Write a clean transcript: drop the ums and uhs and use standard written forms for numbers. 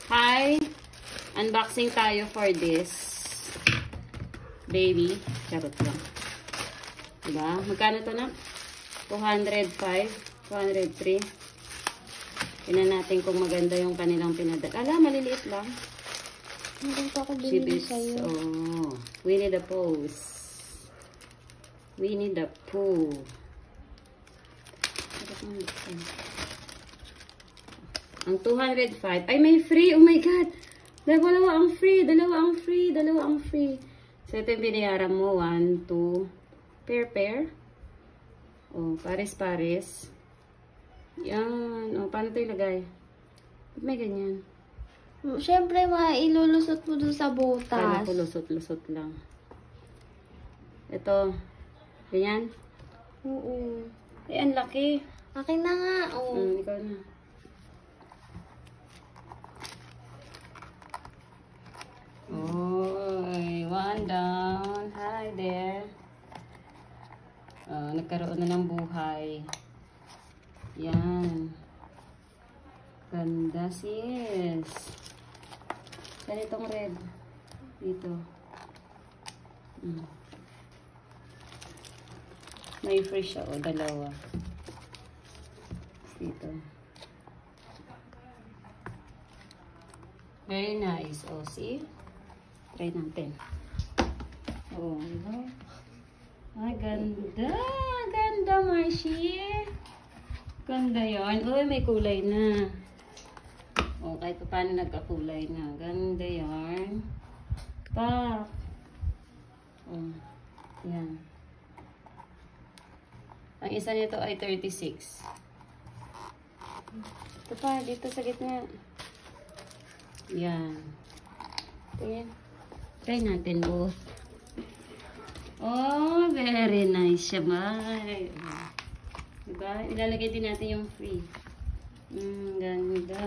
Hi! Unboxing tayo for this baby. Charot lang. Diba? Magkano to na? 205, 203. Tingnan natin kung maganda yung kanilang pinadala. Ala, maliliit lang. Hindi pa ako binili sa'yo. Oh, Winnie the Pooh. Winnie the Pooh. Ang 205. Ay, may free. Oh my God. Dalawa ang free. So, ito yung binayaran mo. 1, 2. Pair. Oh, pares. Yan. Oh, paano ito ilagay? May ganyan. Siyempre, mailulusot mo dun sa butas. Kala ko lusot lang. Ito. Ganyan? Oo. Eh, ang laki. Akin na nga. Oh. Ikaw na. Oy, one down. Hi there. Nagkaroon na ng buhay. Yan. Ganda sis. Saan itong red? Dito. May free siya o, dalawa. Dito. Very nice. O, see? Try natin. Oh, diba? Ay, ganda. Ganda, Marcy. Ganda yun. Uy, may kulay na. O, kahit paano nagkakulay na. Ganda yun. Pa. O, yan. Ang isa nito ay 36. Ito pa, dito sa gitna. Yan. Tingin. Try natin both. Oh, very nice siya, May. Diba? Ilalagay din natin yung free. Ganda.